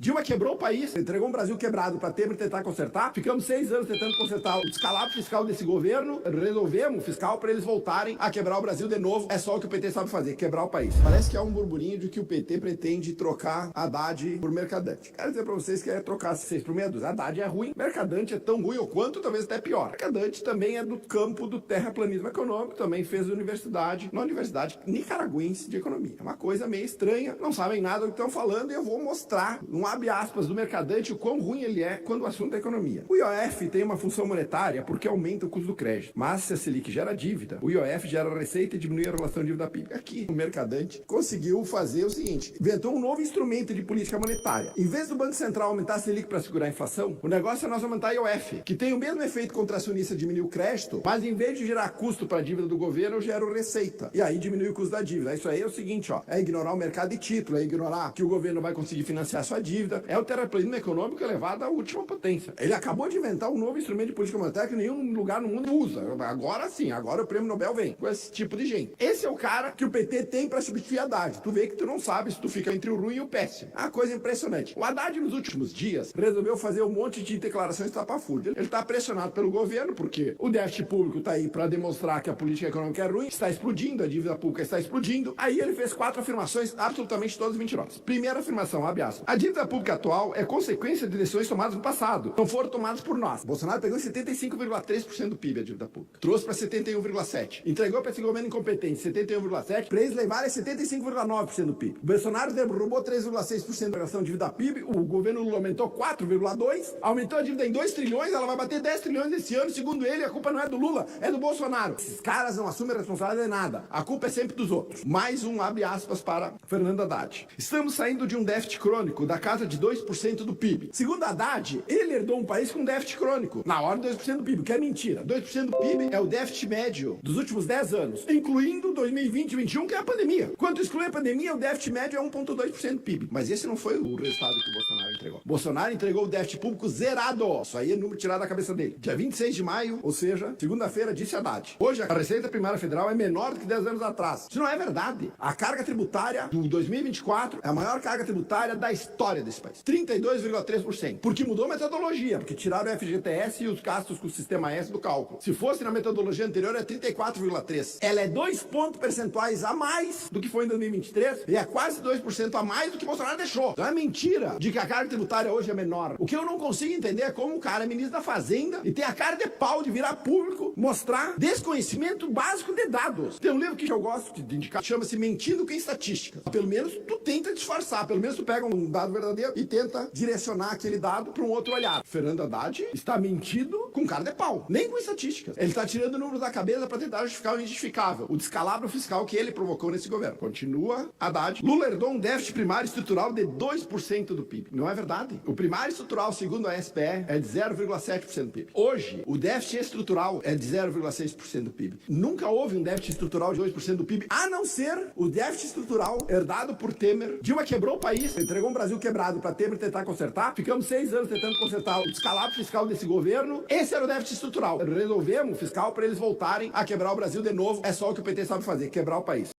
Dilma quebrou o país, entregou um Brasil quebrado para Temer tentar consertar. Ficamos 6 anos tentando consertar o descalabro fiscal desse governo. Resolvemos o fiscal para eles voltarem a quebrar o Brasil de novo. É só o que o PT sabe fazer, quebrar o país. Parece que há um burburinho de que o PT pretende trocar Haddad por Mercadante. Quero dizer para vocês que é trocar 6 por meia dúzia. Haddad é ruim, Mercadante é tão ruim ou quanto, talvez até pior. Mercadante também é do campo do terraplanismo econômico, também fez universidade, na Universidade Nicaragüense de Economia. É uma coisa meio estranha, não sabem nada do que estão falando e eu vou mostrar, um abre aspas, do Mercadante, o quão ruim ele é quando o assunto é economia. O IOF tem uma função monetária porque aumenta o custo do crédito, mas se a Selic gera dívida, o IOF gera receita e diminui a relação dívida-PIB. Aqui, o Mercadante conseguiu fazer o seguinte, inventou um novo instrumento de política monetária. Em vez do Banco Central aumentar a Selic para segurar a inflação, o negócio é nós aumentar a IOF, que tem o mesmo efeito contracionista, diminuir o crédito, mas em vez de gerar custo para a dívida do governo, eu gero receita. E aí diminui o custo da dívida. Isso aí é o seguinte, ó, é ignorar o mercado de título, é ignorar que o governo vai conseguir financiar a sua dívida. É o terraplanismo econômico elevado à última potência. Ele acabou de inventar um novo instrumento de política monetária que nenhum lugar no mundo usa. Agora sim, agora o prêmio Nobel vem com esse tipo de gente. Esse é o cara que o PT tem para substituir Haddad. Tu vê que tu não sabe se tu fica entre o ruim e o péssimo. É uma coisa impressionante. O Haddad, nos últimos dias, resolveu fazer um monte de declarações estapafúrdias. Ele está pressionado pelo governo, porque o déficit público está aí para demonstrar que a política econômica é ruim, está explodindo, a dívida pública está explodindo. Aí ele fez 4 afirmações absolutamente todas mentirosas. Primeira afirmação, abre aspas. A dívida pública atual é consequência de decisões tomadas no passado. Não foram tomadas por nós. Bolsonaro pegou 75,3% do PIB a dívida pública. Trouxe para 71,7%. Entregou para esse governo incompetente 71,7%, para eles levarem 75,9% do PIB. O Bolsonaro derrubou 3,6% da relação de dívida PIB, o governo Lula aumentou 4,2%, aumentou a dívida em 2 trilhões, ela vai bater 10 trilhões esse ano, segundo ele, a culpa não é do Lula, é do Bolsonaro. Esses caras não assumem a responsabilidade de nada. A culpa é sempre dos outros. Mais um abre aspas para Fernando Haddad. Estamos saindo de um déficit crônico da casa de 2% do PIB. Segundo Haddad, ele herdou um país com déficit crônico, na ordem de 2% do PIB, que é mentira. 2% do PIB é o déficit médio dos últimos 10 anos, incluindo 2020 e 2021, que é a pandemia. Quando exclui a pandemia, o déficit médio é 1,2% do PIB. Mas esse não foi o resultado que o Bolsonaro entregou. Bolsonaro entregou o déficit público zerado. Isso aí é número tirado da cabeça dele. Dia 26 de maio, ou seja, segunda-feira, disse Haddad. Hoje, a Receita Primária Federal é menor do que 10 anos atrás. Isso não é verdade. A carga tributária do 2024 é a maior carga tributária da história desse país. 32,3%. Porque mudou a metodologia, porque tiraram o FGTS e os gastos com o sistema S do cálculo. Se fosse na metodologia anterior, é 34,3%. Ela é 2 pontos percentuais a mais do que foi em 2023 e é quase 2% a mais do que Bolsonaro deixou. Então é mentira de que a carga tributária hoje é menor. O que eu não consigo entender é como o cara é ministro da Fazenda e tem a cara de pau de virar público, mostrar desconhecimento básico de dados. Tem um livro que eu gosto de indicar, chama-se Mentindo com Estatísticas. Pelo menos tu tenta disfarçar, pelo menos tu pega um dado verdadeiro e tenta direcionar aquele dado para um outro olhar. Fernando Haddad está mentindo com cara de pau, nem com estatísticas. Ele está tirando números da cabeça para tentar justificar o injustificável, o descalabro fiscal que ele provocou nesse governo. Continua Haddad. Lula herdou um déficit primário estrutural de 2% do PIB. Não é verdade. O primário estrutural, segundo a SPE, é de 0,7% do PIB. Hoje, o déficit estrutural é de 0,6% do PIB. Nunca houve um déficit estrutural de 2% do PIB, a não ser o déficit estrutural herdado por Temer. Dilma quebrou o país, entregou um Brasil quebrado para Temer tentar consertar. Ficamos 6 anos tentando consertar o descalabro fiscal desse governo. Esse era o déficit estrutural. Resolvemos o fiscal para eles voltarem a quebrar o Brasil de novo. É só o que o PT sabe fazer, quebrar o país.